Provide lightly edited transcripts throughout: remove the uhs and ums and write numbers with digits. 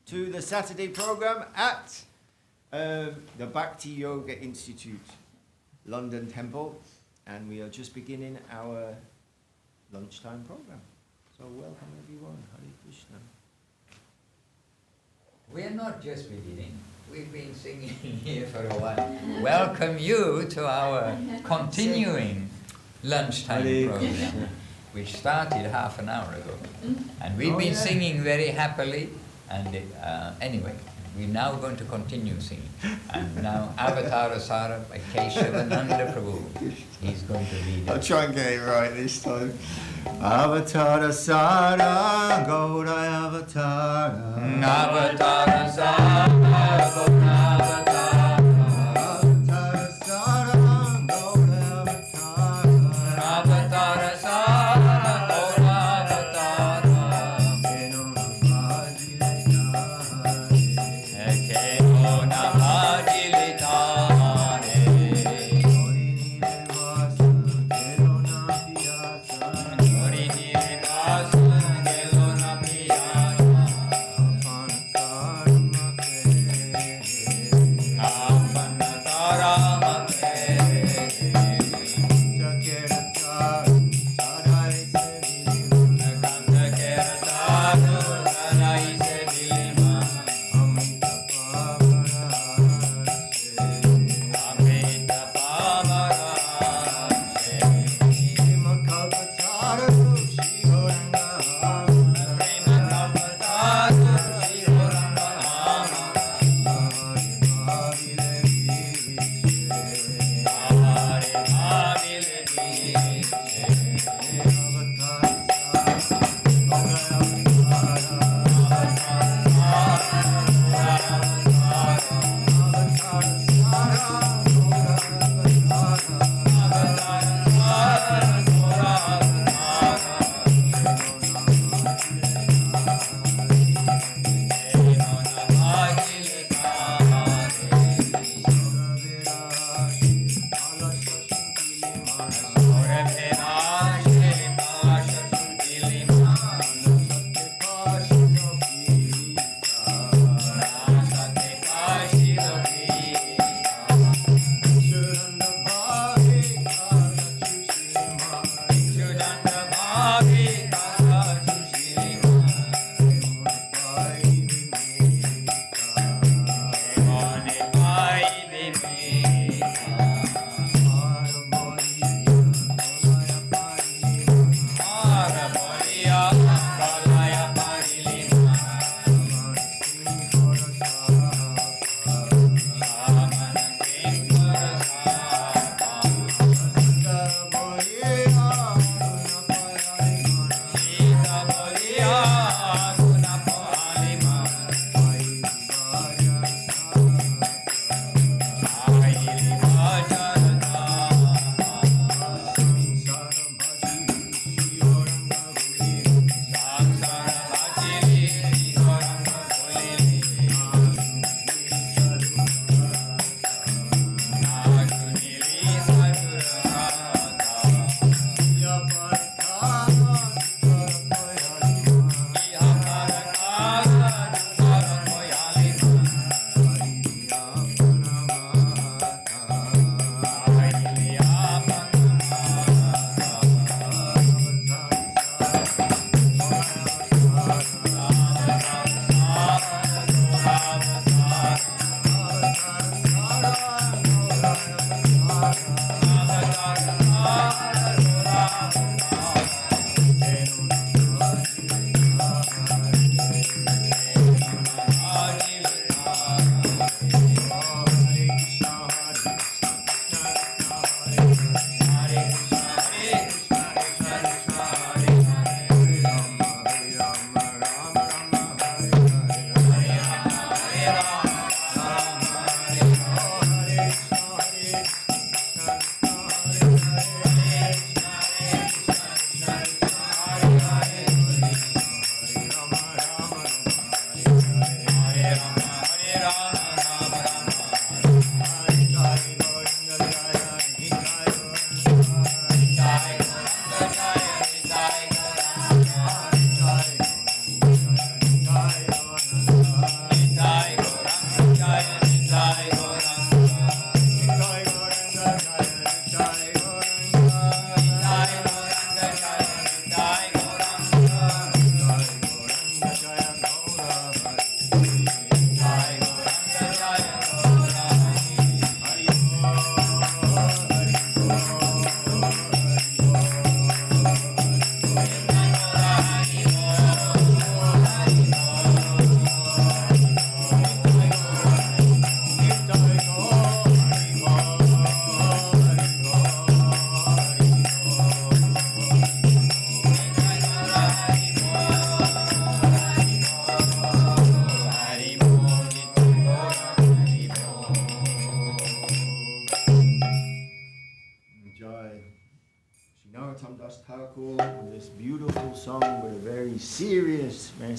to the Saturday program at the Bhakti Yoga Institute, London Temple, and we are just beginning our lunchtime program. So welcome everyone, Hare Krishna. We are not just beginning, we've been singing here for a while. Welcome you to our continuing lunchtime program, which started half an hour ago. And we've been singing very happily, and anyway, we're now going to continue singing. And now Avatara Sara by Keshavananda Prabhu, he's going to lead us. I'll try and get it right this time. Avatara Sara, Gaura Avatara. Avatara Sara, Gaura Avatara. Avatara Sara, Gaura Avatara. Avatara Sara, Gaura Avatara. Keno Namajilitare.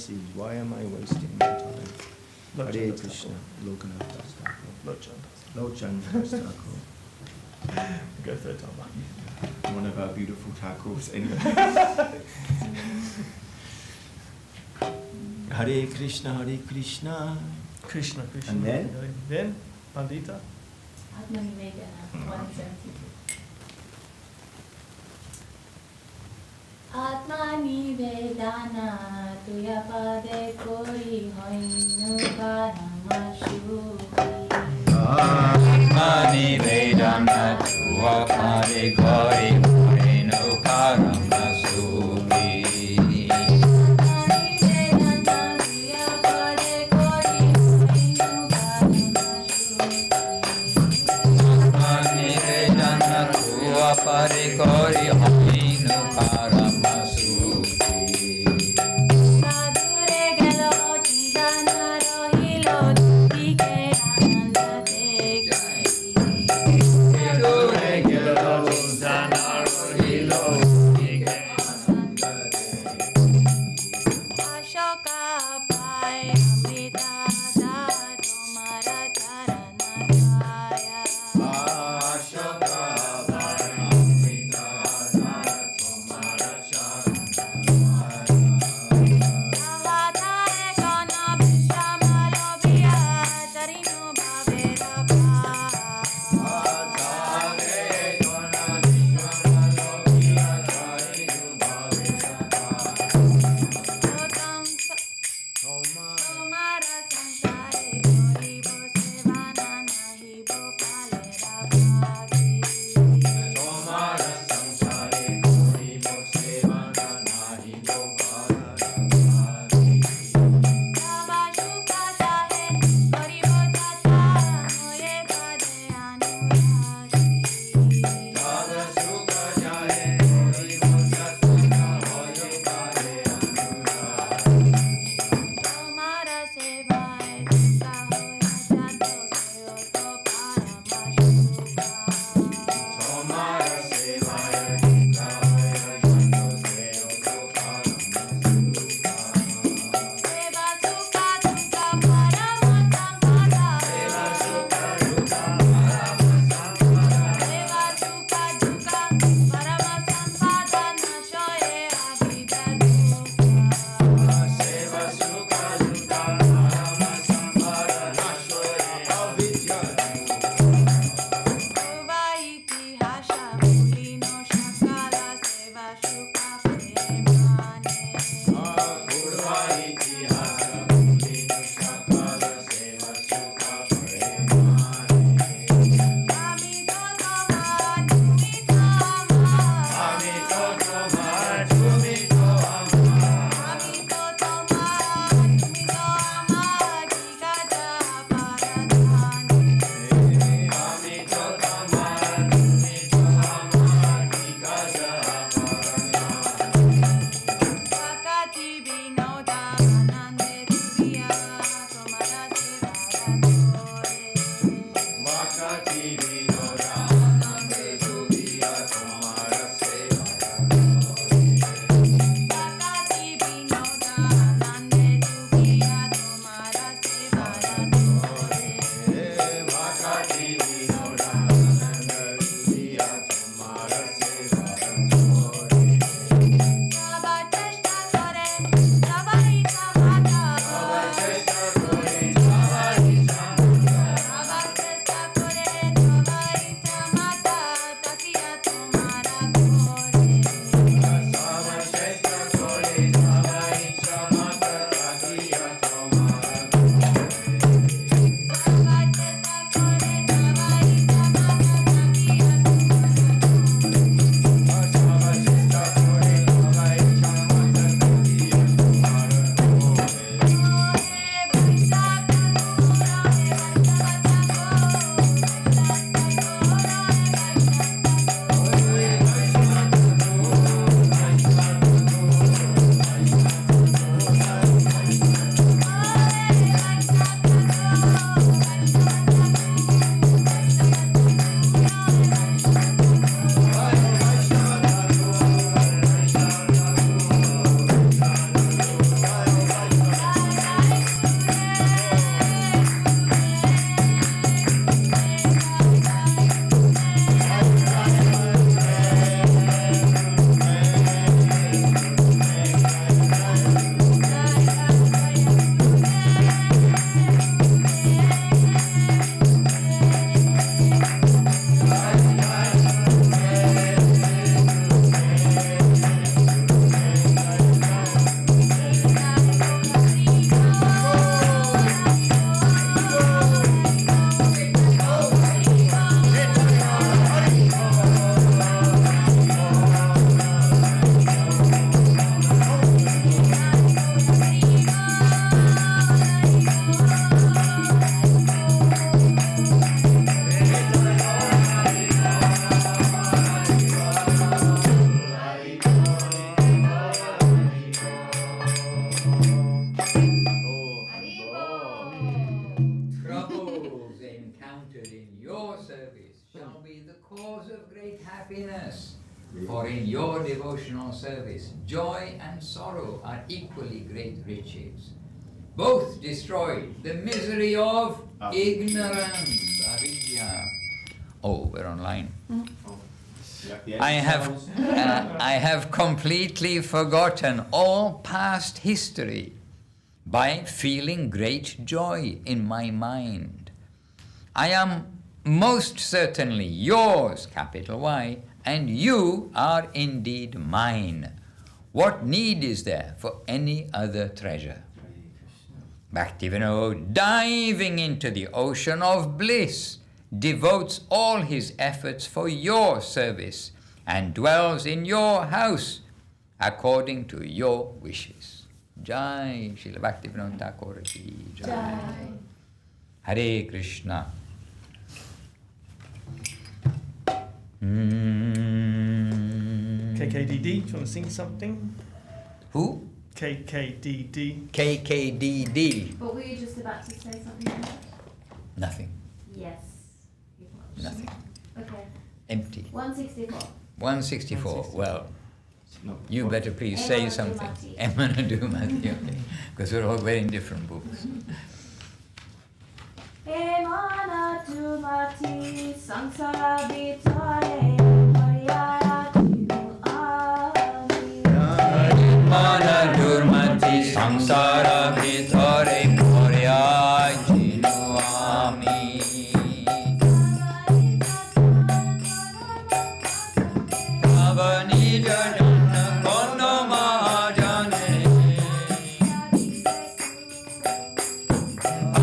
message. Why am I wasting my time? Hare Krishna. Lokanath Das Thakur. Lochan Das Thakur. Go for it, Tom. One of our beautiful Thakurs. Anyway. Hare Krishna, Hare Krishna. Krishna, Krishna. And then Pandita. Atmanivedana 172. Atmanivedana tuya pade kori hoinu paramashuki. Atmanivedana tuya pade kori hoinu paramashuki. Pare kori hoinu paramasuki. Sadhure gelo chidana rohilo dike ananda dekhi. Sadhure gelo chidana rohilo dike ananda dekhi. Ashoka pai amrita dar tomara charana jaya. Ashoka Ahadare kono vishamalo biya happiness. For in your devotional service, joy and sorrow are equally great riches. Both destroy the misery of ignorance, avidya. Oh, we're online. I have completely forgotten all past history by feeling great joy in my mind. I am most certainly yours, capital Y, and you are indeed mine. What need is there for any other treasure? Bhaktivinoda, diving into the ocean of bliss, devotes all his efforts for your service and dwells in your house according to your wishes. Jai Srila Bhaktivinoda Thakur ki Jai. Hare Krishna. KKDD, do you want to sing something? Who? KKDD. KKDD. But were you just about to say something else? Nothing. Yes. Nothing. Okay. Empty. 164. 164. Well, No. you better please say Emana something. Dumati. Emana Dumati, okay. Because we're all very different books. Emana Dumati Sansara Vitare Pariyatu Ami. Mana Durmati Samsara Vitore Moria Jinuami. Avani Jana Kono Mahajane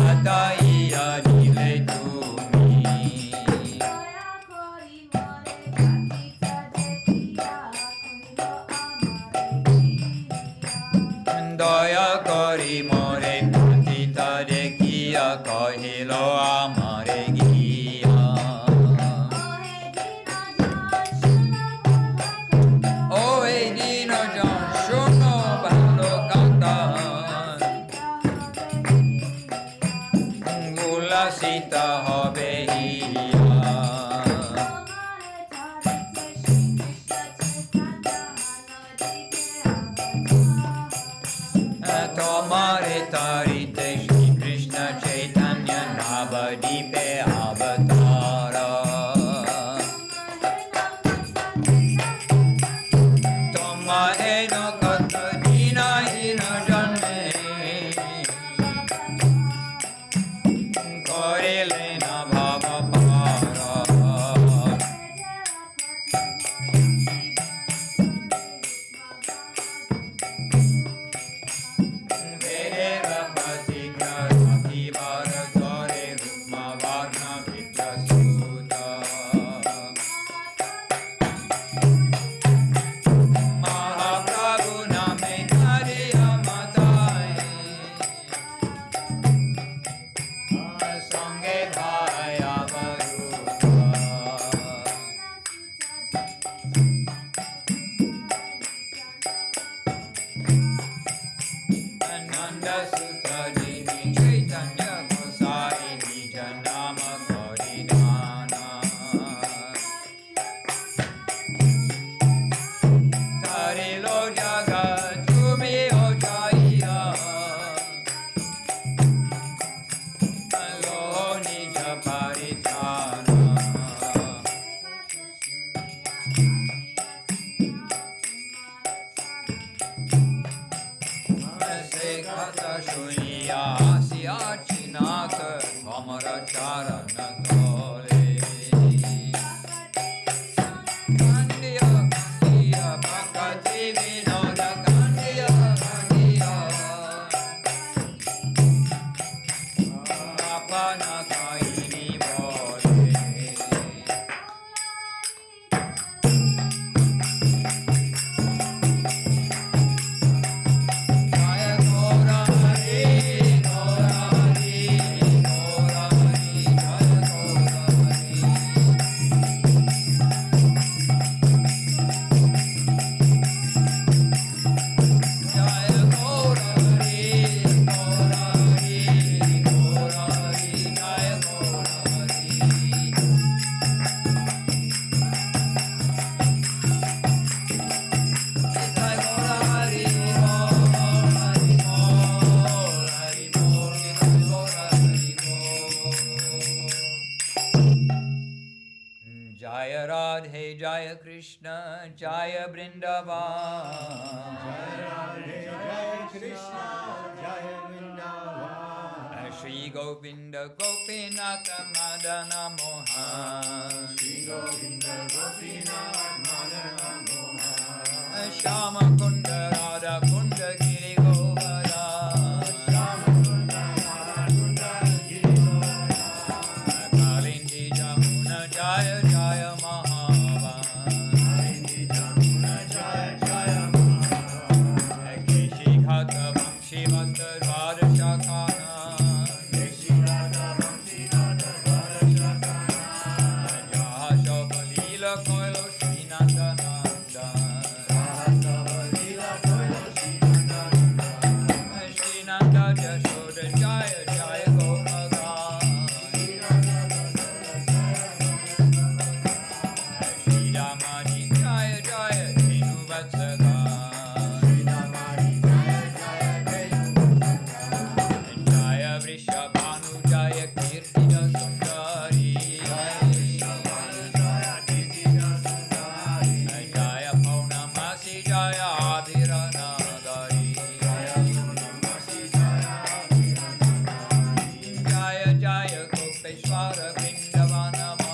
Ataiya Dile Tumi Daya Kori More Patita Dekiya Kahilo Amare Giya O Edino Jan Shuno Balo Kanta Gula Sita Hobehiya Tomare Tarite Shri Krishna Chaitanya Navadipe Avatara Tomare no Kata Dina Hina Janme Korile na Bhava Para Vedeva Patika Rati Bharatore Rukma Varna Vidyasuta Mahaprabhu Name Hariya Matai Sange Bhaya Varuta Ananda Sutra Jini Chaitanya Gosai Nija Nama Korinana Tarilo Jagat Jumi Ojaya Alo Nija Paritana Se Kata Shuniya Asya Chinaka Samara Charana Tole Kandiya Kandiya Bhakati Vinoda Kandiya Kandiya Apana Kaini Bole Jaya Gaura Hari, Gaura Hari, Gaura Hari, Jaya Jaya Krishna, Jaya Vrindavan. Jaya Krishna, Jaya Vrindavan. Shri Govinda Gopinatha Madana Mohan. Shri Govinda Gopinath Madana Mohan. Shama Kunda Radha Kunda Giri Govardhan. Shama Kunda Radha Kunda Giri Govardhan. Kalindi Jamuna Jaya Jaya Mahavan. Kalindi Jamuna Jaya Jaya Mahavan. Keshi Khata Vamshi Vata Dvara Shakana. Keshi Khata Vamshi Vata Dvara Shakana. Jaha Shobha Leela Koilo Shri Nanda Nanda. Shri Nanda Jashoda Jaya Jaya Gopinath. Shri Damani Jaya Jaya Dhenu Vatsaka. Jaya Vrishabhanu Jaya Kirtida Sundari. Jaya Paunamasi Jaya Adhiranagari. Jaya Jaya Gopeshwara Vrindavanama.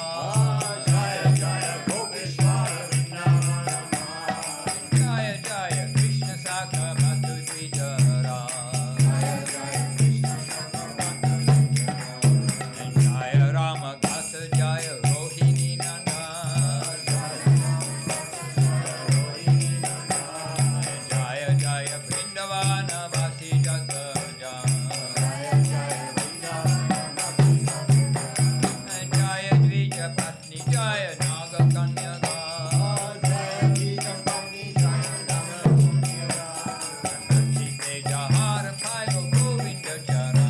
Jaya Jaya Krishna Sakha Madhu Dvijara. Jaya Rama Gatha Jaya Rohini Nanda. Jaya Jaya Vrindavana Vasi Jata Jaya Dvija Patni Jaya Naga Kanyaka. Jite Jahar Phaiva Govinda Chara.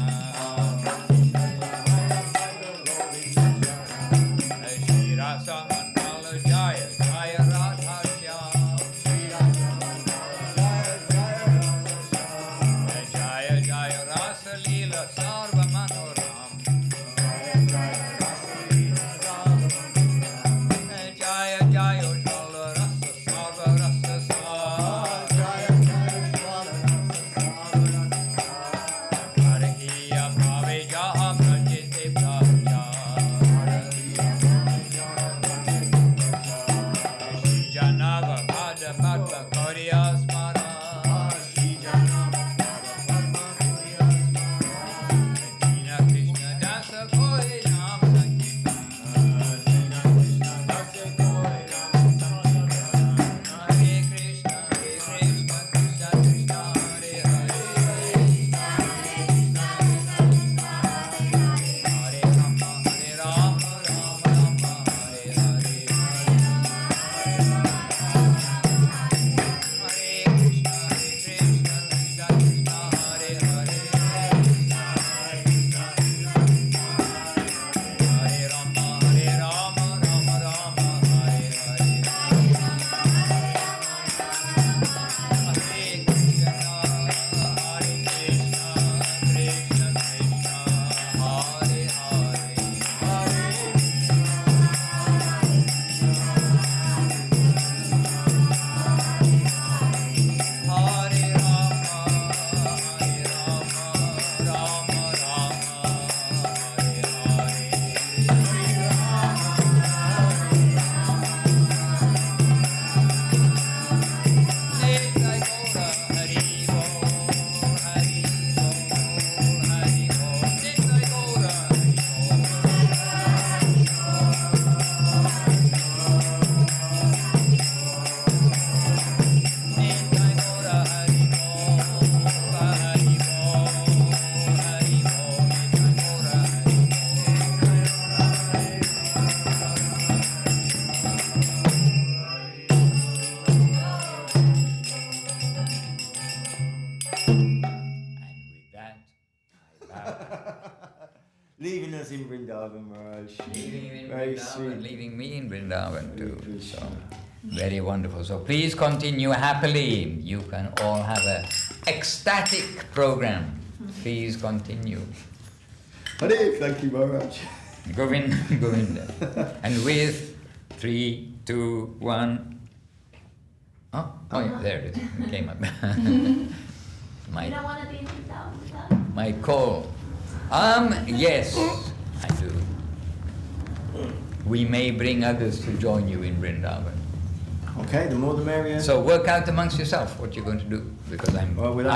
Shri Rasa Mandala Jaya Jaya Radha Shyam. Jaya Jaya Rasa Leela Sarva Manoram. Jaya Jaya Jala Rasa Sarva Rasa Sar. Hariya Bhave Jaha Prajite Praja. Shri Janava Bhaja Bhakta Kariya Smara. Dina Krishna Dasa Koi Nam Sankirtan. Hare Krishna, Krishna Krishna, Hare Hare. Hare Rama, Rama Rama, Hare Hare. Hare Krishna, Krishna Krishna, Hare Hare. Hare Rama, Rama Rama, Hare Hare. Hare Krishna, Krishna Krishna, Hare Hare. Hare Rama, Rama Rama, Hare Hare. Jai Gaura, Hari Bol, Hari Bol, Hari Bol. Jai Gaura, Hari Jai Gaura, Hari Bol, Hari Bol, Hari Bol. Jai Gaura, And with that, I bow. Leaving us in Vrindavan, Maharaj. Leaving you in Very Vrindavan, sweet. leaving me in Vrindavan Hare too. Krishna. So, very wonderful. So please continue happily. You can all have a ecstatic program. Please continue. Hare, thank you, Maharaj. Govinda. And with 3, 2, 1. Oh, yeah, there it is. It came up. You don't want to be in 2000? My call. Yes, I do. We may bring others to join you in Vrindavan. Okay, the more the merrier. So work out amongst yourself what you're going to do, because I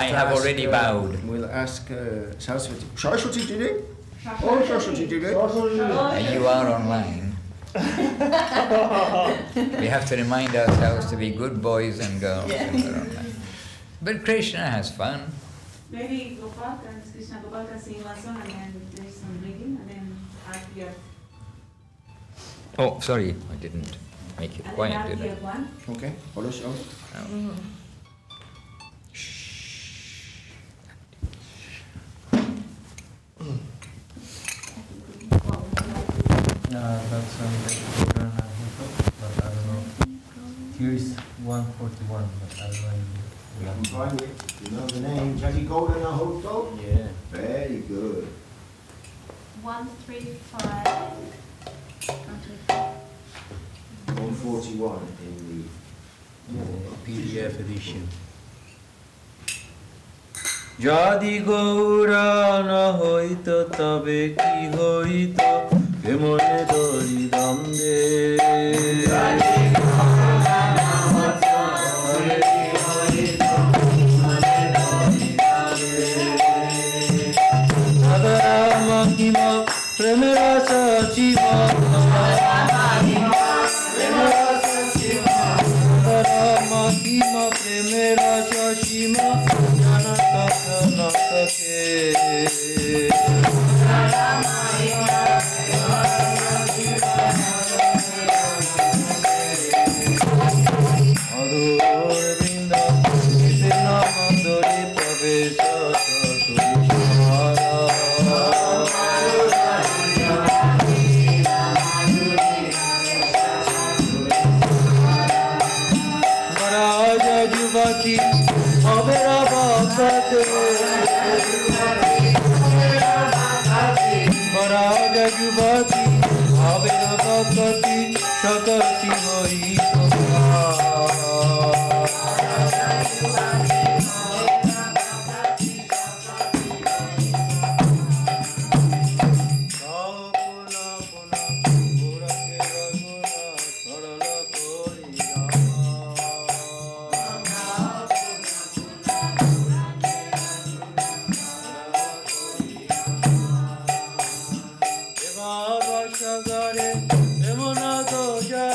have already bowed. We'll ask Saraswati. Saraswati Didi? Oh, Saraswati Didi. And you are online. We have to remind ourselves to be good boys and girls when we're online. But Krishna has fun. Maybe Gopal can, Krishna Gopal can sing one song and then there is some reading and then Aarti of. Oh, sorry, I didn't make it quiet, did I? One. Okay, follow show. That's something program I but I don't know. Here is 141, but I don't know. We can find it. You know the name, Jackie Golden, I hope so? Yeah. Very good. 135. 141 in PDF edition. যদি গৌরা না হইত তবে কি হইত কেমনে দরি দ্বন্দ্বে মহিমা প্রেমের সচিব মহিমা প্রেমের সসীমা নাটকে অদূর বৃন্দাবনে মন্দরে প্রবেশ যুবতী হবে রাবাতে বরাজ যুবতী হবে রাবাতি সকলটি হই সাগরে এমন তো যা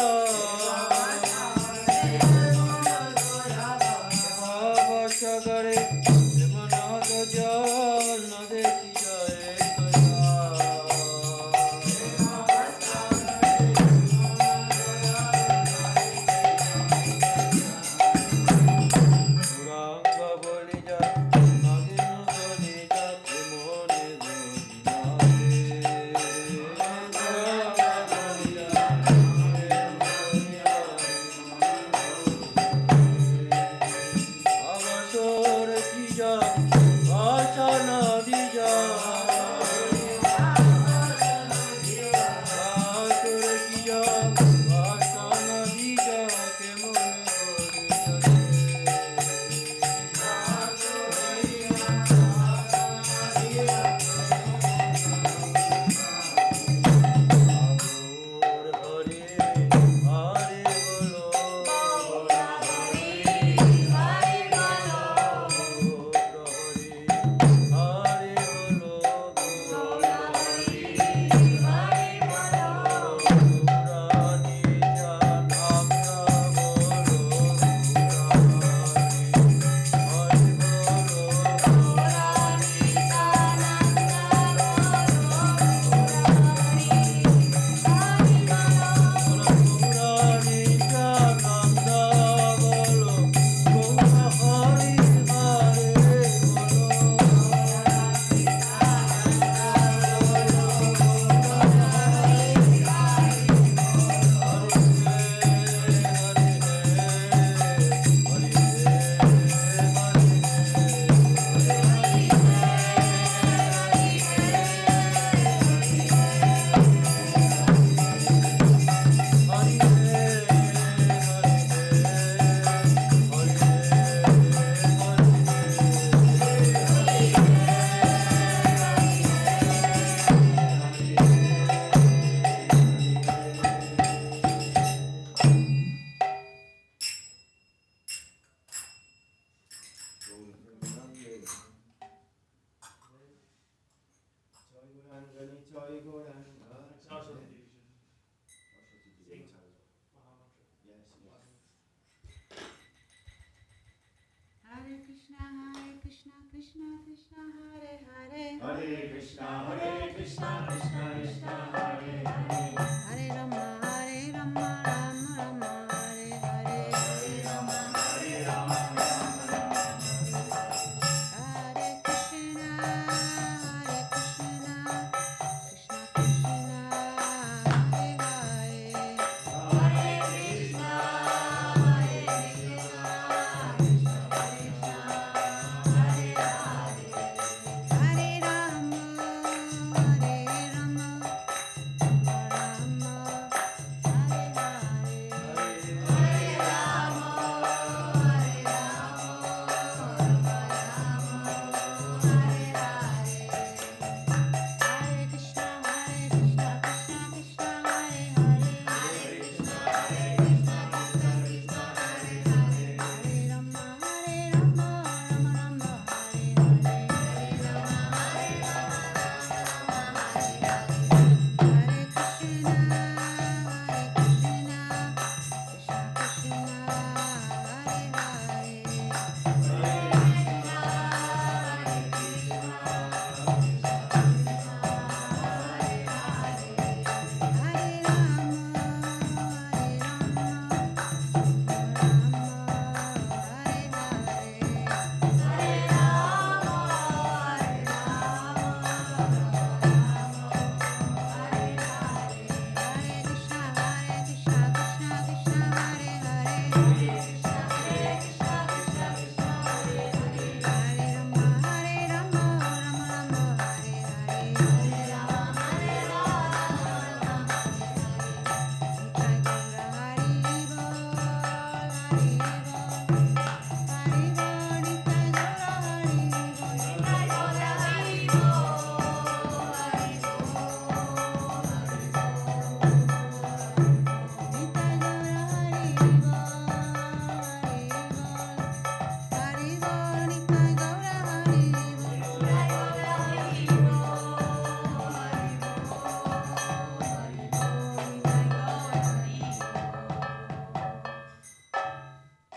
Hare Krishna, Krishna Krishna, Hare Hare. Hare Krishna, Krishna Krishna, Hare Hare. Hare Rama, Rama Rama, Hare Hare. Hare Rama, Rama Hare Krishna, Krishna Krishna, Hare Hare. Hare Krishna, Hare Rama, Rama Rama, Hare Hare. Hare Krishna, Krishna Krishna, Hare Hare. Hare Rama, Rama Rama, Hare Hare. Hare Krishna, Krishna Krishna, Hare Hare. Hare Rama, Hare Hare Krishna, Krishna Krishna, Hare Hare. Hare Rama, Rama Rama, Hare Hare.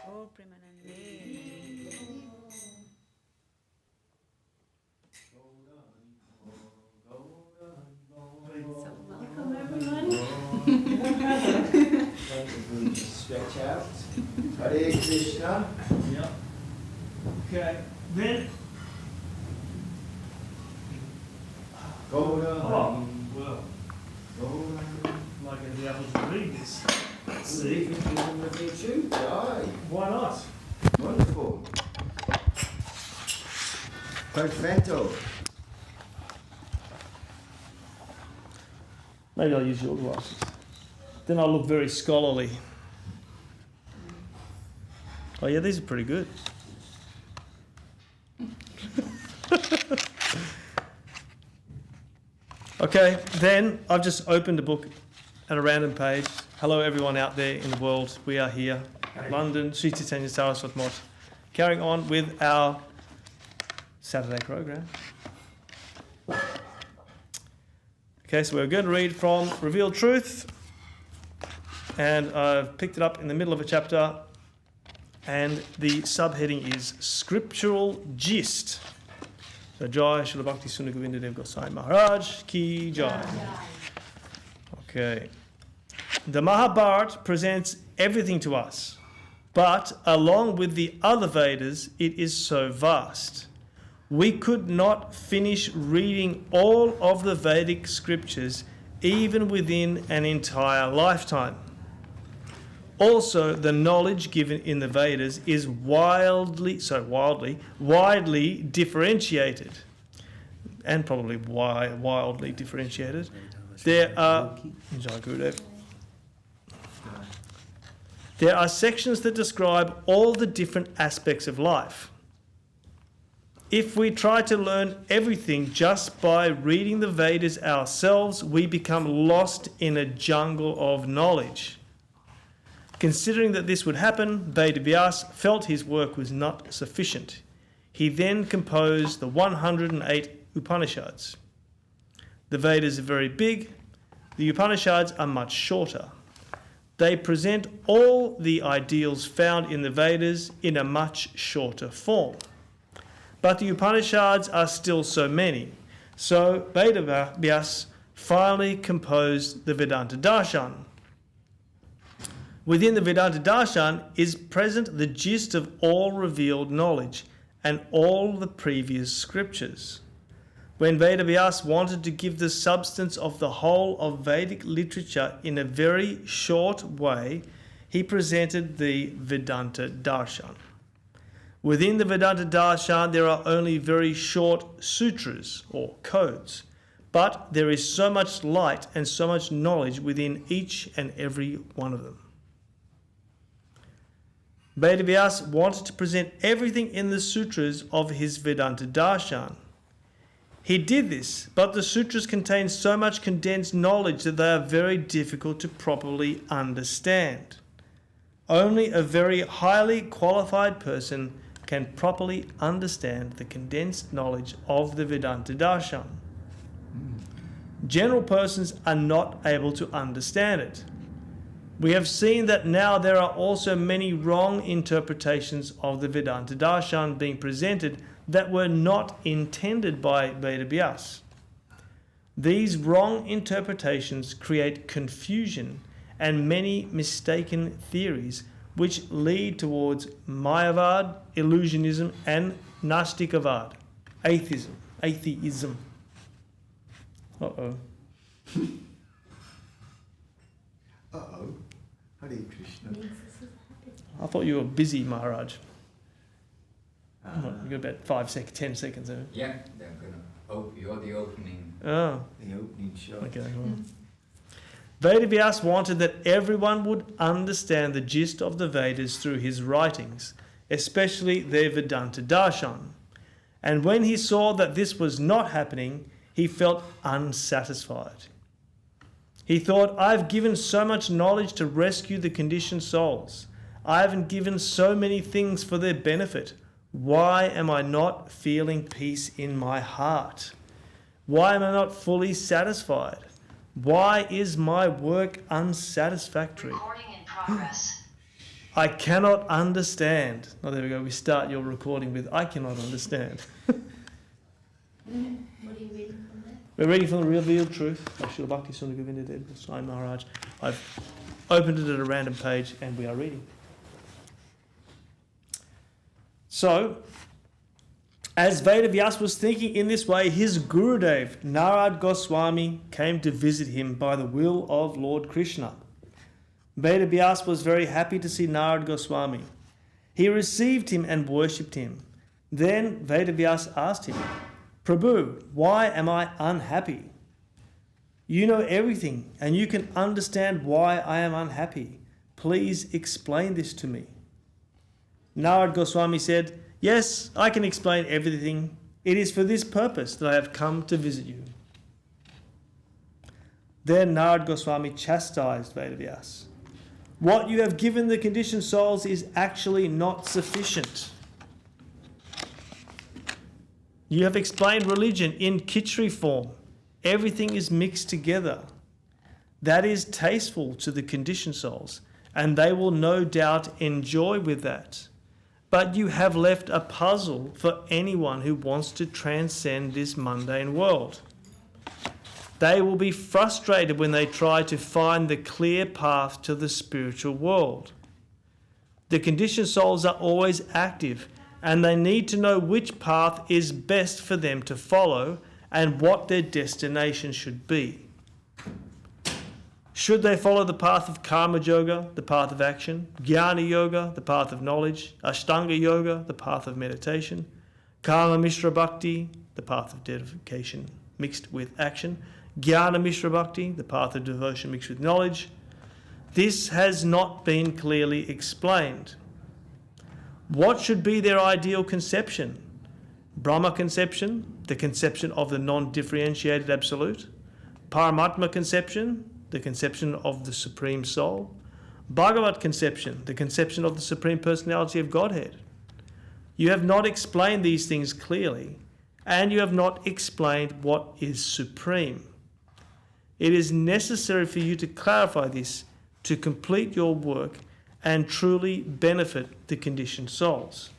Oh, Premanande. So welcome everyone. Stretch out. Hare Krishna. Yep. Okay. Then. Goda. Oh, well, Goda. am I going to be able to read this? Let's See see. if you can with me too. Aye. Why not? Wonderful. Perfetto. Maybe I'll use your glasses. Then I'll look very scholarly. Oh yeah, these are pretty good. Okay, then I've just opened a book at a random page. Hello everyone out there in the world. We are here, London, Sri Chaitanya Saraswat Mott, carrying on with our Saturday program. Okay, so we're going to read from Revealed Truth, and I've picked it up in the middle of a chapter, and the subheading is Scriptural Gist. So Jai Srila Bhakti Sundar Govinda Dev Gosai Maharaj Ki Jai. Okay. The Mahabharata presents everything to us, but along with the other Vedas, it is so vast. We could not finish reading all of the Vedic scriptures even within an entire lifetime. Also, the knowledge given in the Vedas is widely differentiated, and probably wildly differentiated. There are sections that describe all the different aspects of life. If we try to learn everything just by reading the Vedas ourselves, we become lost in a jungle of knowledge. Considering that this would happen, Vedavyas felt his work was not sufficient. He then composed the 108 Upanishads. The Vedas are very big. The Upanishads are much shorter. They present all the ideals found in the Vedas in a much shorter form. But the Upanishads are still so many. So Vedavyas finally composed the Vedanta Darshan. Within the Vedanta Darshan is present the gist of all revealed knowledge and all the previous scriptures. When Vedavyas wanted to give the substance of the whole of Vedic literature in a very short way, he presented the Vedanta Darshan. Within the Vedanta Darshan there are only very short sutras or codes, but there is so much light and so much knowledge within each and every one of them. Vedavyas wanted to present everything in the sutras of his Vedanta Darshan. He did this, but the sutras contain so much condensed knowledge that they are very difficult to properly understand. Only a very highly qualified person can properly understand the condensed knowledge of the Vedanta Darshan. General persons are not able to understand it. We have seen that now there are also many wrong interpretations of the Vedanta Darshan being presented that were not intended by Vedavyas. These wrong interpretations create confusion and many mistaken theories which lead towards Mayavad, illusionism, and Nastikavad, atheism. Uh-oh. Uh-oh. Hare Krishna. I thought you were busy, Maharaj. You've got about 10 seconds. Yeah, they're gonna you're the opening. Oh. The opening shot. Okay. Well. Vedavyas wanted that everyone would understand the gist of the Vedas through his writings, especially their Vedanta Darshan. And when he saw that this was not happening, he felt unsatisfied. He thought, I've given so much knowledge to rescue the conditioned souls. I haven't given so many things for their benefit. Why am I not feeling peace in my heart? Why am I not fully satisfied? Why is my work unsatisfactory? Recording in progress. I cannot understand. Oh, there we go. We start your recording with, I cannot understand. What are you reading from there? We're reading from the Revealed Truth by Srila Bhakti Sundar Govinda Dev Goswami Maharaj. I've opened it at a random page and we are reading. So, as Vedavyas was thinking in this way, his Gurudev, Narad Goswami, came to visit him by the will of Lord Krishna. Vedavyas was very happy to see Narad Goswami. He received him and worshipped him. Then Vedavyas asked him, Prabhu, why am I unhappy? You know everything and you can understand why I am unhappy. Please explain this to me. Narad Goswami said, Yes, I can explain everything. It is for this purpose that I have come to visit you. Then Narad Goswami chastised Vedavyas. What you have given the conditioned souls is actually not sufficient. You have explained religion in khichdi form. Everything is mixed together. That is tasteful to the conditioned souls, and they will no doubt enjoy with that. But you have left a puzzle for anyone who wants to transcend this mundane world. They will be frustrated when they try to find the clear path to the spiritual world. The conditioned souls are always active, and they need to know which path is best for them to follow and what their destination should be. Should they follow the path of Karma Yoga, the path of action, Jnana Yoga, the path of knowledge, Ashtanga Yoga, the path of meditation, Karma Mishra Bhakti, the path of dedication mixed with action, Jnana Mishra Bhakti, the path of devotion mixed with knowledge? This has not been clearly explained. What should be their ideal conception? Brahma conception, the conception of the non-differentiated absolute. Paramatma conception, the conception of the Supreme Soul. Bhagavat conception, the conception of the Supreme Personality of Godhead. You have not explained these things clearly, and you have not explained what is supreme. It is necessary for you to clarify this to complete your work and truly benefit the conditioned souls.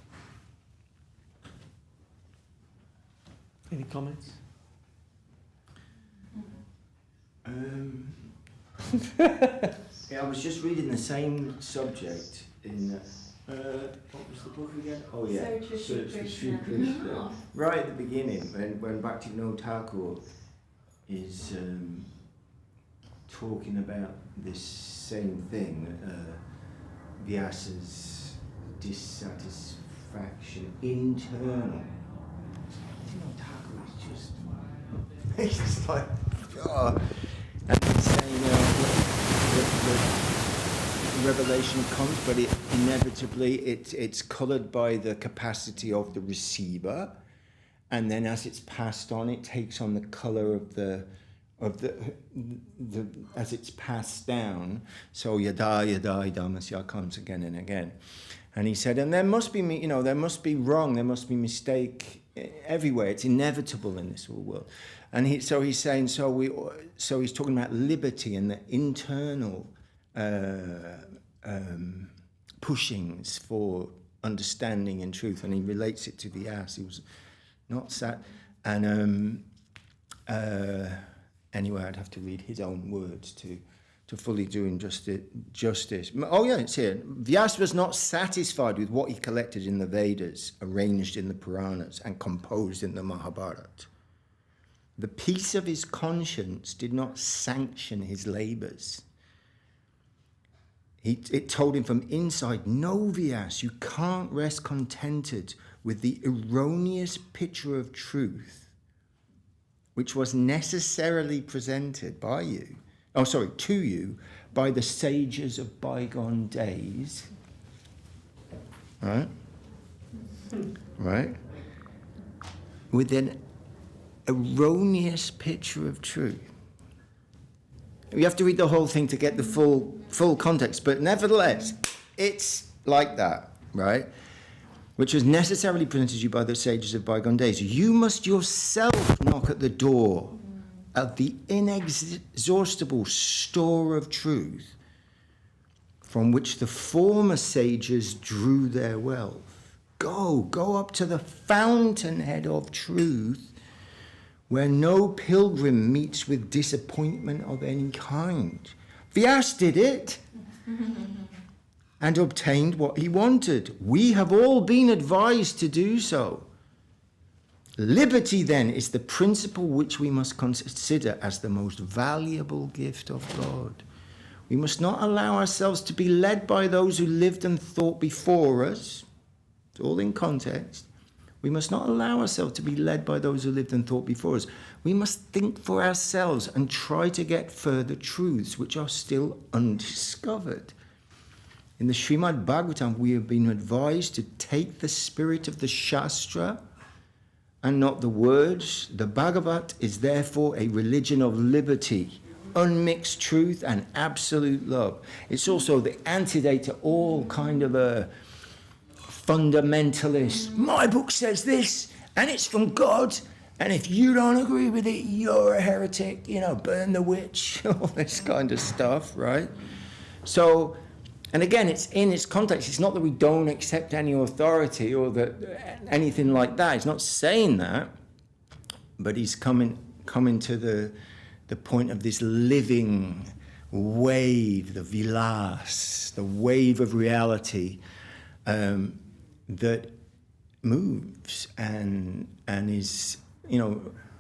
Any comments? Yeah, I was just reading the same subject in what was the book again? Oh yeah, Search for Sri Krishna. Right at the beginning, when Bhaktivinoda Thakur is talking about this same thing, Vyasa's dissatisfaction internal. Bhaktivinoda Thakur is just, he's just like, oh. And he's saying the revelation comes, but it inevitably it's coloured by the capacity of the receiver, and then as it's passed on, it takes on the colour of the as it's passed down. So yada damasya comes again and again, and he said, and there must be there must be wrong, there must be mistake everywhere. It's inevitable in this world. And he's saying, so he's talking about liberty and the internal pushings for understanding and truth, and he relates it to the ass. He was not sat, and anyway, I'd have to read his own words to fully do him justice. Oh yeah, it's here. Vyasa was not satisfied with what he collected in the Vedas, arranged in the Puranas, and composed in the Mahabharata. The peace of his conscience did not sanction his labours. It told him from inside, no, Vyas, you can't rest contented with the erroneous picture of truth which was necessarily presented by you, to you, by the sages of bygone days. Right? Right? With an erroneous picture of truth. You have to read the whole thing to get the full context, but nevertheless, it's like that, right? Which was necessarily presented to you by the sages of bygone days. You must yourself knock at the door of the inexhaustible store of truth from which the former sages drew their wealth. Go up to the fountainhead of truth, where no pilgrim meets with disappointment of any kind. Vyas did it and obtained what he wanted. We have all been advised to do so. Liberty, then, is the principle which we must consider as the most valuable gift of God. We must not allow ourselves to be led by those who lived and thought before us. It's all in context. We must not allow ourselves to be led by those who lived and thought before us. We must think for ourselves and try to get further truths which are still undiscovered. In the Srimad Bhagavatam, we have been advised to take the spirit of the Shastra and not the words. The Bhagavat is therefore a religion of liberty, unmixed truth and absolute love. It's also the antidote to all kind of a fundamentalist. My book says this, and it's from God, and if you don't agree with it, you're a heretic, burn the witch, all this kind of stuff, right? So, and again, it's in its context. It's not that we don't accept any authority or that anything like that. He's not saying that, but he's coming to the point of this living wave, the vilas, the wave of reality, that moves and is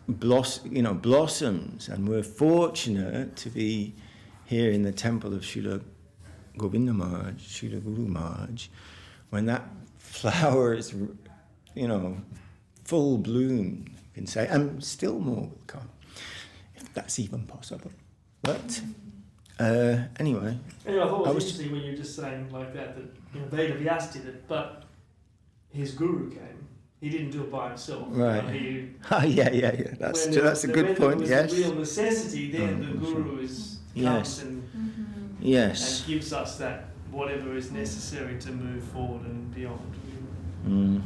blossoms, and we're fortunate to be here in the temple of Srila Govinda Maharaj, Srila Guru Maharaj, when that flower is full bloom, you can say, and still more will come, if that's even possible. But anyway, I thought it was interesting when you were just saying like that Veda Vyas did it, but his guru came. He didn't do it by himself. Right. Yeah. That's a good point. Yes. The real necessity, then the guru comes and gives us that whatever is necessary to move forward and beyond.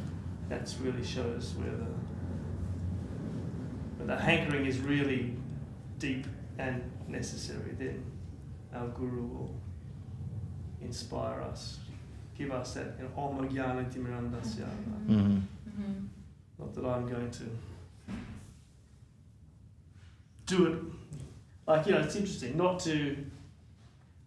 That really shows where the hankering is really deep and necessary, then our Guru will inspire us, give us that Om Jnana Timirandasya. Not that I'm going to do it. Like, it's interesting not to,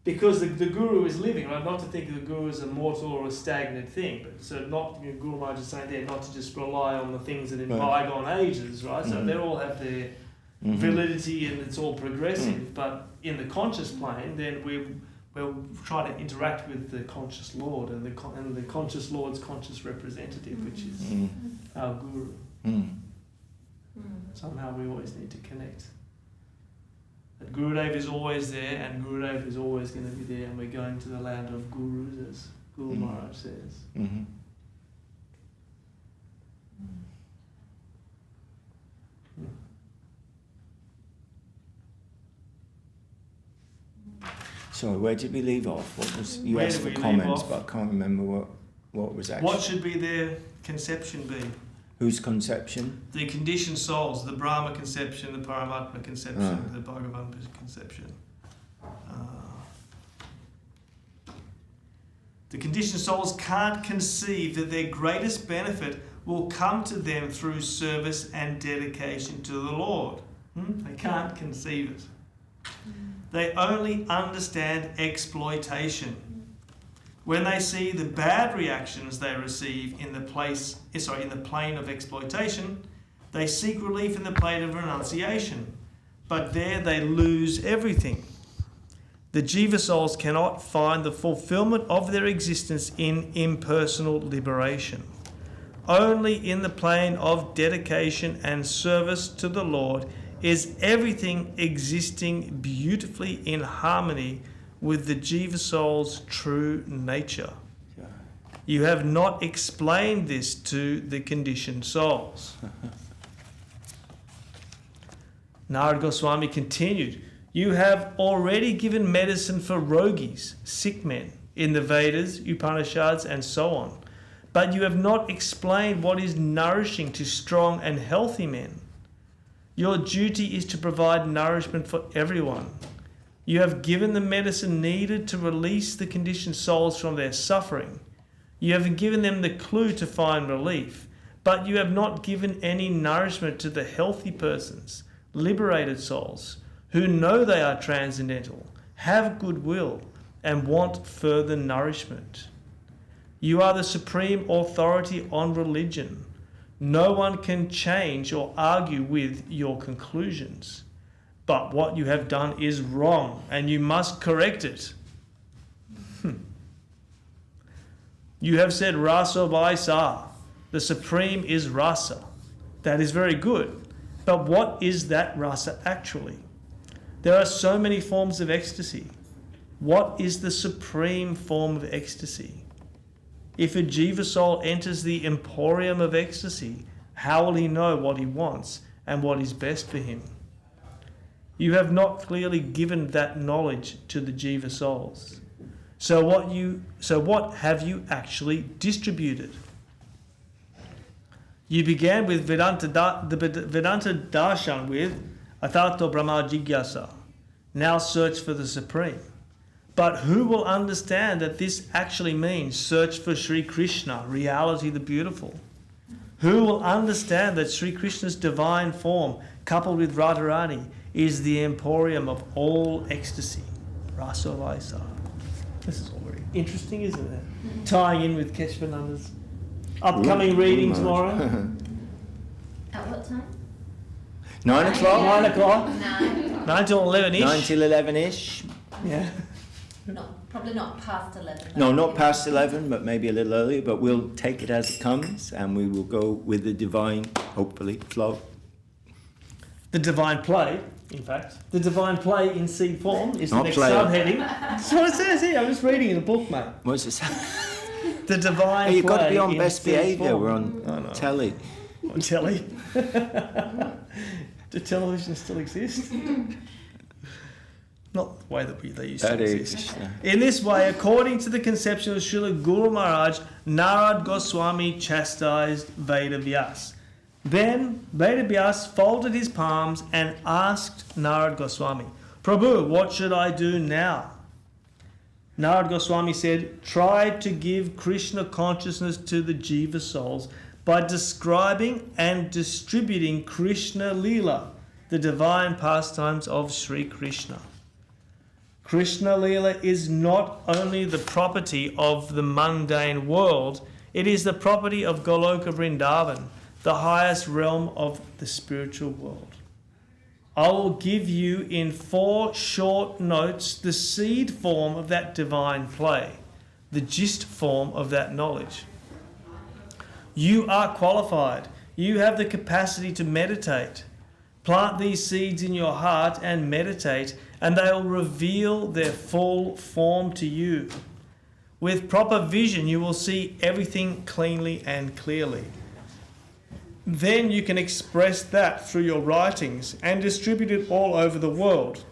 because the Guru is living, right? Not to think of the Guru as a mortal or a stagnant thing, but so not, Guru Maharaj is saying there, not to just rely on the things that in bygone ages, right? So they all have their validity and it's all progressive, but in the conscious plane, then we'll try to interact with the conscious Lord and the conscious Lord's conscious representative, which is our Guru. Somehow we always need to connect. That Gurudev is always there, and Gurudev is always going to be there, and we're going to the land of Gurus, as Guru Maharaj says. Sorry, where did we leave off? What was you Where asked did for we leave comments, off? but I can't remember what was actually. What should be their conception be? Whose conception? The conditioned souls, the Brahma conception, the Paramatma conception, the Bhagavan conception. The conditioned souls can't conceive that their greatest benefit will come to them through service and dedication to the Lord. They can't conceive it. They only understand exploitation. When they see the bad reactions they receive in the plane of exploitation, they seek relief in the plane of renunciation. But there they lose everything. The Jiva souls cannot find the fulfillment of their existence in impersonal liberation. Only in the plane of dedication and service to the Lord is everything existing beautifully in harmony with the Jiva soul's true nature. You have not explained this to the conditioned souls. Narad Goswami continued, you have already given medicine for rogis, sick men, in the Vedas, Upanishads and so on, but you have not explained what is nourishing to strong and healthy men. Your duty is to provide nourishment for everyone. You have given the medicine needed to release the conditioned souls from their suffering. You have given them the clue to find relief, but you have not given any nourishment to the healthy persons, liberated souls, who know they are transcendental, have goodwill, and want further nourishment. You are the supreme authority on religion. No one can change or argue with your conclusions. But what you have done is wrong, and you must correct it. You have said Rasa Vaisa, the supreme is Rasa. That is very good. But what is that Rasa actually? There are so many forms of ecstasy. What is the supreme form of ecstasy? If a Jiva soul enters the emporium of ecstasy, how will he know what he wants and what is best for him? You have not clearly given that knowledge to the Jiva souls. So what have you actually distributed? You began with Vedanta Darshan with Atato Brahma Jigyasa. Now search for the Supreme. But who will understand that this actually means search for Sri Krishna, reality the beautiful? Who will understand that Sri Krishna's divine form, coupled with Radharani, is the emporium of all ecstasy? Rasa Vaisa. This is all very interesting, isn't it? Tying in with Keshvananda's upcoming reading tomorrow. At what time? 9 o'clock? 9 o'clock. 9. 9 till 11-ish. 9 till 11-ish. Yeah. Probably not past 11. No, not past 11, but maybe a little earlier. But we'll take it as it comes, and we will go with the divine, hopefully, flow. The divine play, in fact. The divine play in seed form is the Not next play. subheading. That's what it says here. I'm just reading in the book, mate. What's it say? The divine Hey, you've got to be play on in best seed behaviour. form. We're I on know. telly. On telly. Do television still exist? Not the way that they used to Hare exist. Krishna. In this way, according to the conception of Srila Guru Maharaj, Narad Goswami chastised Veda Vyas. Then Veda Vyas folded his palms and asked Narad Goswami, Prabhu, what should I do now? Narad Goswami said, try to give Krishna consciousness to the Jiva souls by describing and distributing Krishna Leela, the divine pastimes of Sri Krishna. Krishna Leela is not only the property of the mundane world, it is the property of Goloka Vrindavan, the highest realm of the spiritual world. I will give you in 4 short notes the seed form of that divine play, the gist form of that knowledge. You are qualified. You have the capacity to meditate. Plant these seeds in your heart and meditate, and they will reveal their full form to you. With proper vision, you will see everything cleanly and clearly. Then you can express that through your writings and distribute it all over the world.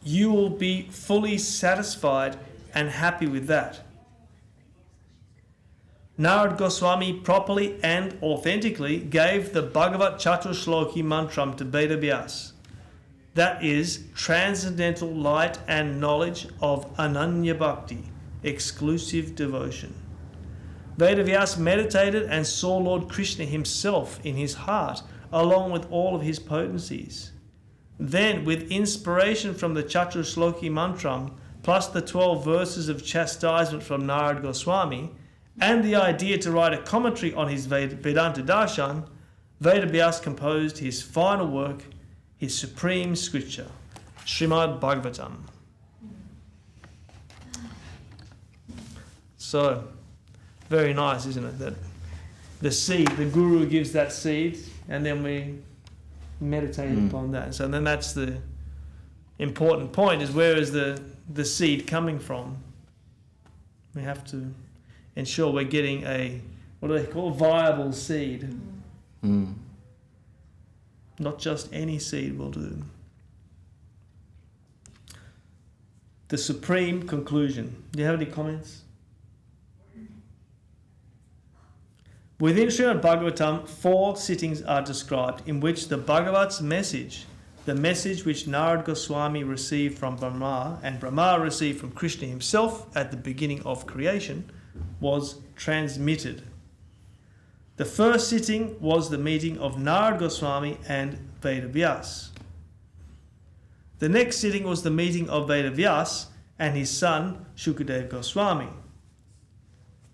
You will be fully satisfied and happy with that. Narad Goswami properly and authentically gave the Bhagavat Chaturshloki mantram to Vedavyas. That is transcendental light and knowledge of Ananya Bhakti, exclusive devotion. Vedavyas meditated and saw Lord Krishna himself in his heart, along with all of his potencies. Then, with inspiration from the Chaturshloki mantram, plus the 12 verses of chastisement from Narad Goswami, and the idea to write a commentary on his Vedanta Darshan, Vedavyas composed his final work, his supreme scripture, Srimad Bhagavatam. So, very nice, isn't it? That the seed, the guru gives that seed, and then we meditate upon that. So then that's the important point, is where is the seed coming from? We have to ensure we're getting a, what do they call, viable seed. Not just any seed will do. The supreme conclusion. Do you have any comments? Within Srimad Bhagavatam, 4 sittings are described in which the Bhagavat's message, the message which Narad Goswami received from Brahma and Brahma received from Krishna himself at the beginning of creation, was transmitted. The first sitting was the meeting of Narad Goswami and Vedavyas. The next sitting was the meeting of Vedavyas and his son Shukadev Goswami.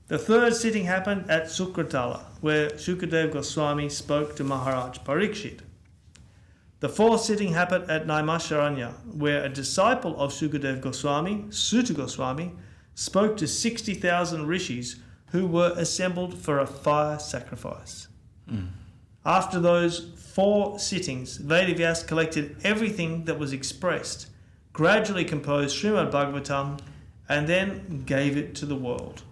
The third sitting happened at Sukratala, where Shukadev Goswami spoke to Maharaj Parikshit. The fourth sitting happened at Naimisharanya, where a disciple of Shukadev Goswami, Suta Goswami, spoke to 60,000 rishis who were assembled for a fire sacrifice. After those 4 sittings, Vedavyas collected everything that was expressed, gradually composed Srimad Bhagavatam, and then gave it to the world.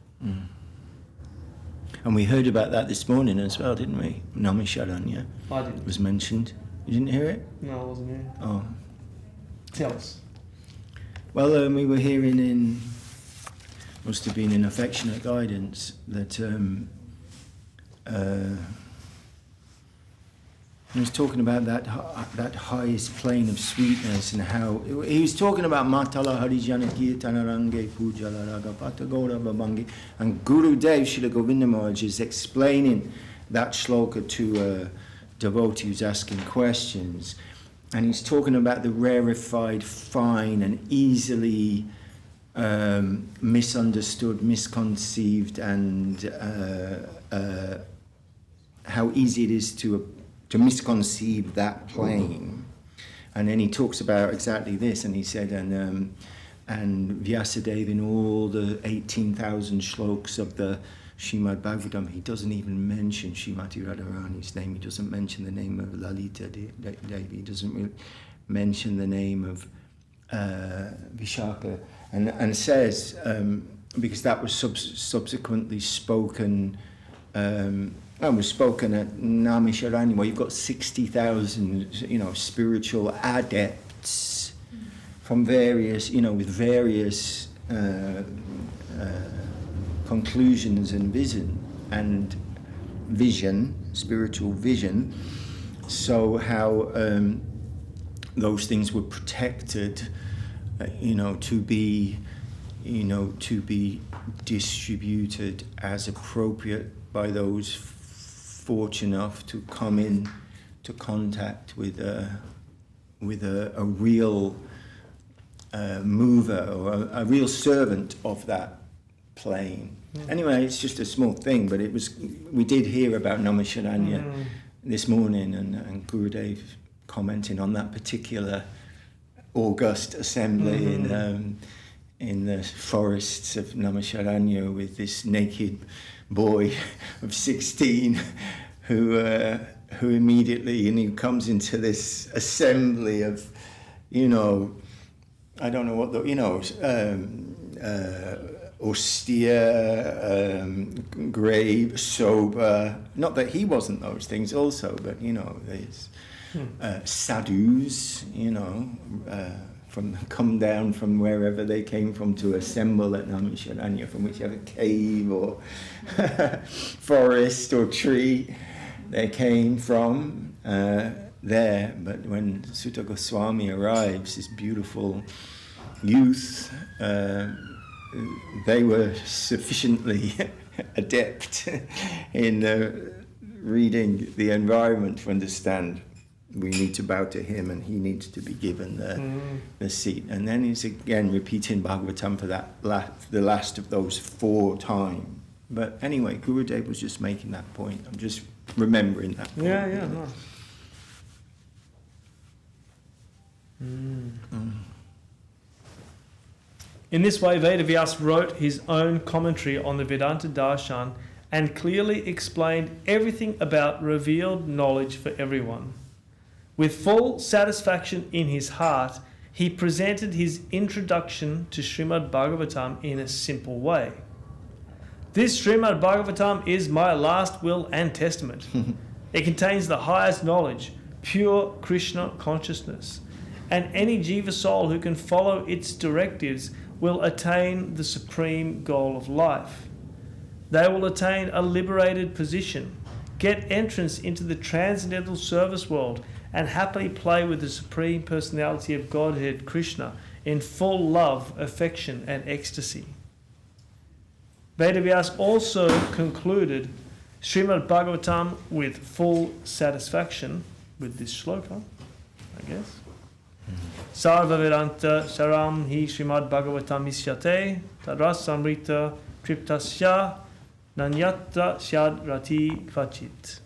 And we heard about that this morning as well, didn't we? Naimisharanya. I didn't. Was mentioned. You didn't hear it? No, I wasn't here. Oh. Tell us. Well, we were hearing in, must have been in Affectionate Guidance, that he was talking about that highest plane of sweetness, and how he was talking about Matala Harijana Kirtanarange Pujala Ragapata Gaura Babangi, and Guru Dev Srila Govinda Maharaj is explaining that shloka to a devotee who's asking questions, and he's talking about the rarefied, fine, and easily misunderstood, misconceived, and how easy it is to misconceive that plane. And then he talks about exactly this, and he said, and Vyasadeva in all the 18,000 shloks of the Srimad Bhagavatam, he doesn't even mention Srimati Radharani's name, he doesn't mention the name of Lalita Devi, he doesn't really mention the name of Vishaka, and says, because that was subsequently spoken, was spoken at Naimisharanya, where you've got 60,000, spiritual adepts from various, with various conclusions and vision, spiritual vision. So how those things were protected, to be distributed as appropriate by those fortunate enough to come in to contact with a real mover or a real servant of that plane. Anyway, it's just a small thing, but we did hear about Namaskharanya this morning, and Gurudev commenting on that particular august assembly in the forests of Namaskharanya with this naked boy of 16 who immediately, and he comes into this assembly of, I don't know what austere, grave, sober. Not that he wasn't those things also, but these sadhus, come down from wherever they came from to assemble at Namaskharanya, from whichever cave or forest or tree they came from there. But when Sutta Goswami arrives, this beautiful youth, they were sufficiently adept in reading the environment to understand we need to bow to him and he needs to be given the seat. And then he's again repeating Bhagavatam for the last of those 4 times. But anyway, Gurudev was just making that point. I'm just remembering that point. Yeah, nice. In this way, Vedavyas wrote his own commentary on the Vedanta Darshan and clearly explained everything about revealed knowledge for everyone. With full satisfaction in his heart, he presented his introduction to Srimad Bhagavatam in a simple way. This Srimad Bhagavatam is my last will and testament. It contains the highest knowledge, pure Krishna consciousness, and any jiva soul who can follow its directives will attain the supreme goal of life. They will attain a liberated position, get entrance into the transcendental service world, and happily play with the Supreme Personality of Godhead, Krishna, in full love, affection, and ecstasy. Vedavyas also concluded Srimad Bhagavatam with full satisfaction with this shloka, I guess. Sarva Vedanta Sharam Hi Srimad Bhagavatam Isyate Tadrasamrita Triptasya Nanyatra Syad Rati Kvachit.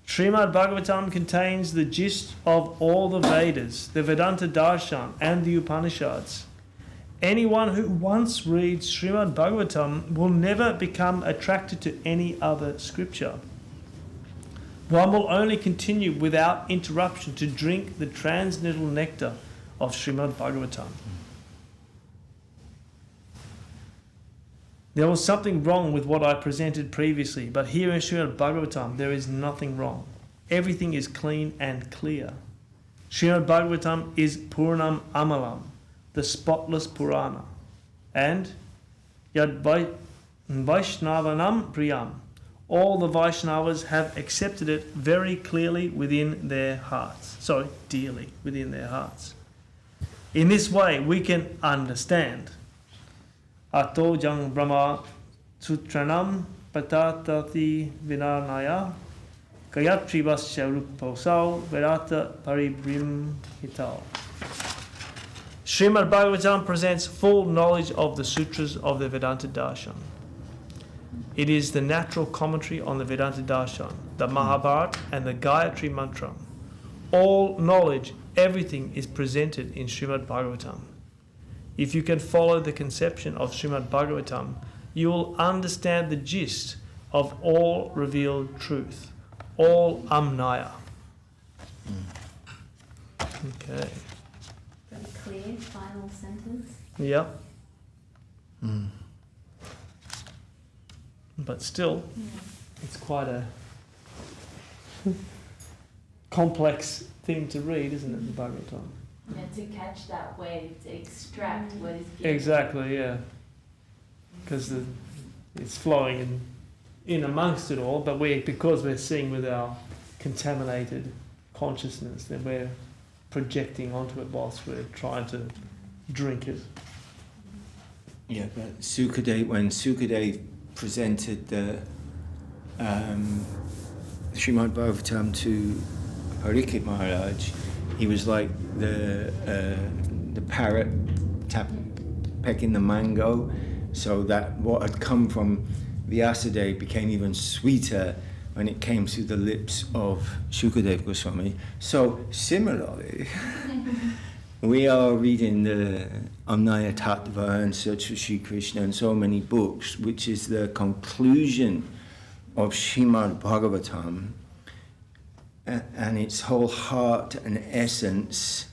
Srimad Bhagavatam contains the gist of all the Vedas, the Vedanta Darshan, and the Upanishads. Anyone who once reads Srimad Bhagavatam will never become attracted to any other scripture. One will only continue without interruption to drink the transcendental nectar of Srimad Bhagavatam. There was something wrong with what I presented previously, but here in Srimad Bhagavatam there is nothing wrong. Everything is clean and clear. Srimad Bhagavatam is Purnam Amalam, the spotless Purana, and Yad Vaishnavanam Priyam. All the Vaishnavas have accepted it very clearly within their hearts. Sorry, dearly within their hearts. In this way, we can understand. Ato jang brahma sutranam patatati vinarnaya gayatri vasya ruposau verata paribrim hital. Srimad Bhagavatam presents full knowledge of the sutras of the Vedanta Darshan. It is the natural commentary on the Vedanta Darshan, the Mahabharata and the Gayatri Mantra. All knowledge, everything is presented in Srimad Bhagavatam. If you can follow the conception of Srimad Bhagavatam, you will understand the gist of all revealed truth, all Amnaya. Okay. Very clear final sentence. Yep. But still, it's quite a complex thing to read, isn't it, the Bhagavatam? And to catch that wave, to extract what is given. Exactly, yeah. Because it's flowing in amongst it all, but because we're seeing with our contaminated consciousness, then we're projecting onto it whilst we're trying to drink it. Yeah, but when Sukadev presented the Srimad Bhagavatam to Parikshit Maharaj, he was like the parrot pecking the mango, so that what had come from Vyasadeva became even sweeter when it came through the lips of Shukadev Goswami. So similarly, we are reading the Amnaya Tattva and Search for Sri Krishna and so many books, which is the conclusion of Srimad Bhagavatam, and its whole heart and essence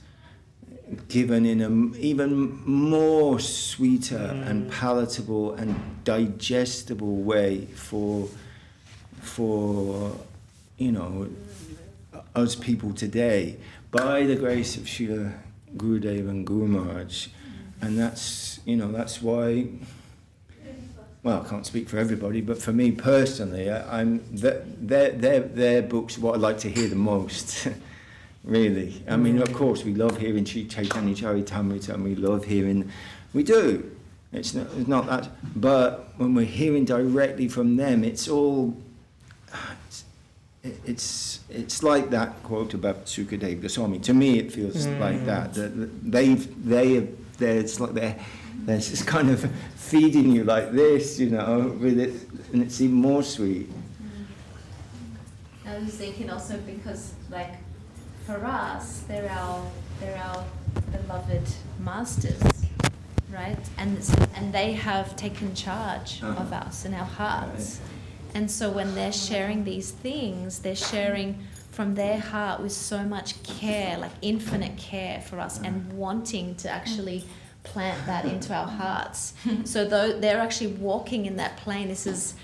given in an even more sweeter and palatable and digestible way for us people today, by the grace of Srila Gurudev and Guru Maharaj. And that's why, well, I can't speak for everybody, but for me personally, their books are what I like to hear the most. Really. I mean, of course, we love hearing Sri Chaitanya Charitamrita, and we love hearing, we do. It's not that, but when we're hearing directly from them, it's all, it's like that quote about Sukadeva Goswami. To me, it feels like that. It's like they're just kind of feeding you like this, with it, and it's even more sweet. I was thinking also because, like, for us, they're our beloved masters, right? And they have taken charge of us and our hearts. And so when they're sharing these things, they're sharing from their heart with so much care, like infinite care for us, and wanting to actually plant that into our hearts. So though they're actually walking in that plane, this is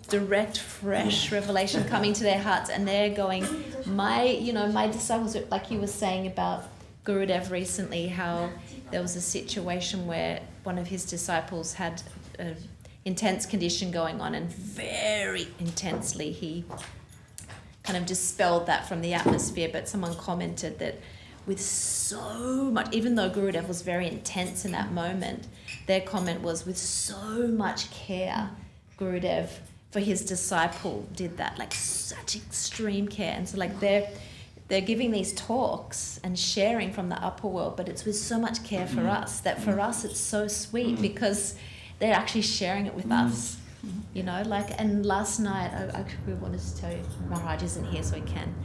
direct, fresh revelation coming to their hearts, and they're going, my disciples, like you were saying about Gurudev recently, how there was a situation where one of his disciples had an intense condition going on, and very intensely he kind of dispelled that from the atmosphere, but someone commented that with so much, even though Gurudev was very intense in that moment, their comment was, with so much care, Gurudev for his disciple did that, like such extreme care. And so like they're giving these talks and sharing from the upper world, but it's with so much care for us, that for us it's so sweet because they're actually sharing it with us, and last night, I actually wanted to tell you, Maharaj isn't here so he can,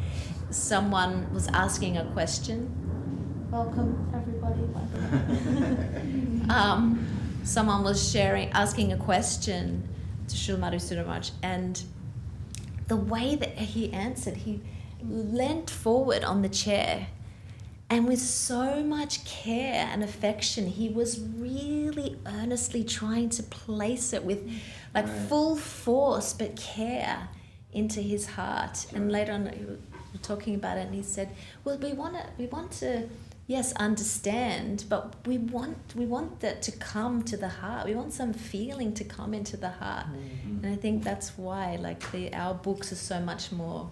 someone was asking a question. Welcome everybody. Someone was asking a question to Srila Madhusudana Maharaj, and the way that he answered, he leant forward on the chair, and with so much care and affection, he was really earnestly trying to place it with like full force but care into his heart. And later on, we were talking about it, and he said, well, we want to yes, understand, but we want that to come to the heart. We want some feeling to come into the heart. And I think that's why our books are so much more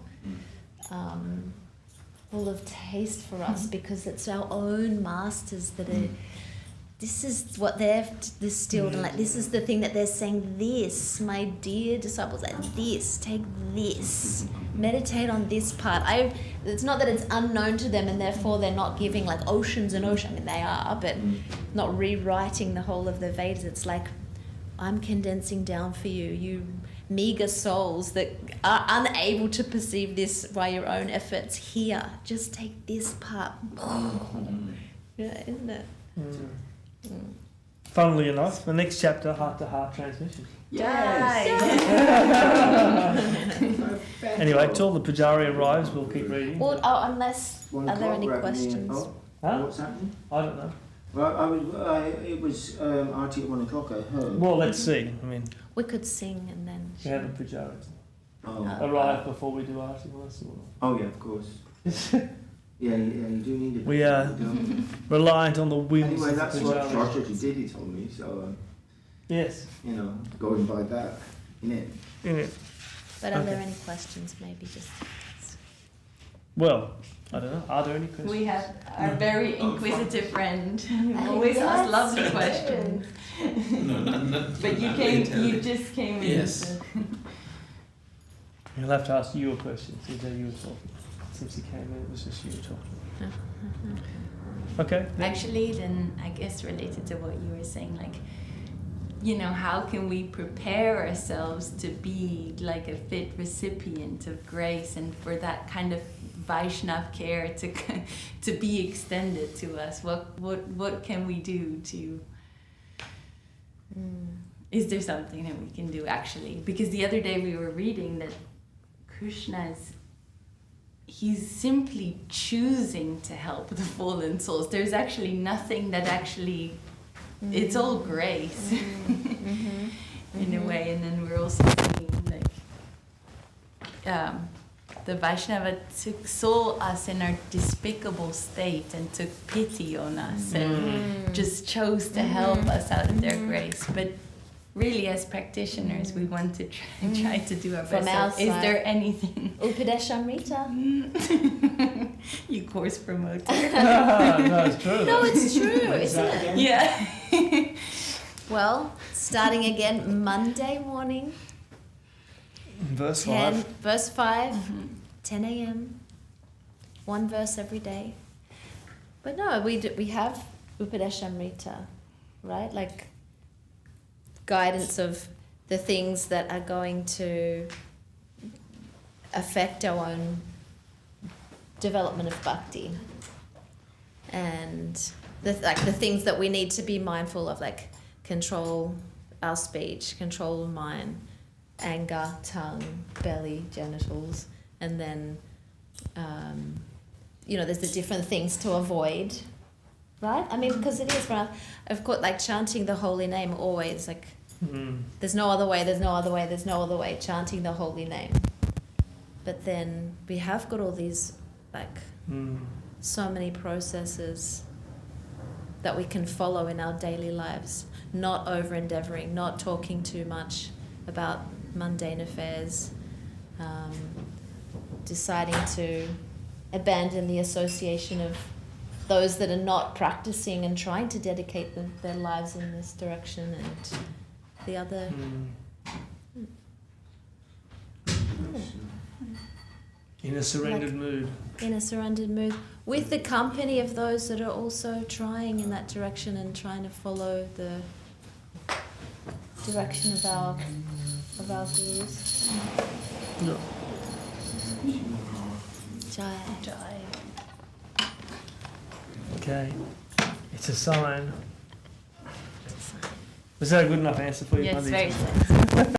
full of taste for us, because it's our own masters that are, this is what they've distilled, and this is the thing that they're saying, this, my dear disciples, take this, meditate on this part. It's not that it's unknown to them and therefore they're not giving like oceans and oceans, I mean they are, but not rewriting the whole of the Vedas. It's like, I'm condensing down for you meager souls that are unable to perceive this by your own efforts. Here, just take this part. Yeah, isn't it? Funnily enough, the next chapter, heart-to-heart transmission. Yes! Anyway, till the Pujari arrives, we'll keep reading. Unless, are there any questions? What's happening? I don't know. Well, it was RT at 1 o'clock, I heard. Well, let's see. I mean, we could sing and then... we have the Pujari arrive before we do RT. Oh, yeah, of course. Yeah, you do need it. We are reliant on the whims anyway, of that's the what Pujari. Shastra did, he told me, so, yes. Going by that, innit? But are there any questions, maybe just... Well, I don't know. Are there any questions? We have our very inquisitive friend who always asks lots of questions. No, not But you just came in. Yes. So. You'll have to ask you a question, since you were talking. Since you came in, it was just you talking. Okay. Actually, then I guess related to what you were saying, like, you know, how can we prepare ourselves to be like a fit recipient of grace and for that kind of Vaishnav care to be extended to us? What can we do to... Is there something that we can do actually? Because the other day we were reading that Krishna he's simply choosing to help the fallen souls. There's actually nothing that actually, it's all grace in a way. And then we're also seeing like the Vaishnava saw us in our despicable state and took pity on us and just chose to help us out of their grace. But really, as practitioners, we want to try to do our best. From our So is side. there anything? Upadeshamrita. You course promoter. No, it's true. No, it's true, isn't it? Yeah. Well, starting again Monday morning, Verse 10, 5. verse 5, 10 a.m. One verse every day. But no, we have Upadeshamrita, right? Like guidance of the things that are going to affect our own development of bhakti, and the things that we need to be mindful of, like control our speech, control mind, anger, tongue, belly, genitals, and then there's the different things to avoid, right? I mean, because it is, right? Of course, like chanting the holy name always, like there's no other way, there's no other way, there's no other way, chanting the holy name. But then we have got all these, like, so many processes that we can follow in our daily lives, not over-endeavouring, not talking too much about mundane affairs, deciding to abandon the association of those that are not practicing and trying to dedicate their lives in this direction, and the other... In a surrendered mood. In a surrendered mood, with the company of those that are also trying in that direction and trying to follow the direction of our gurus. No. Jai. Okay. It's a sign. Was that a good enough answer for you? Yes, Mandy? very sensible.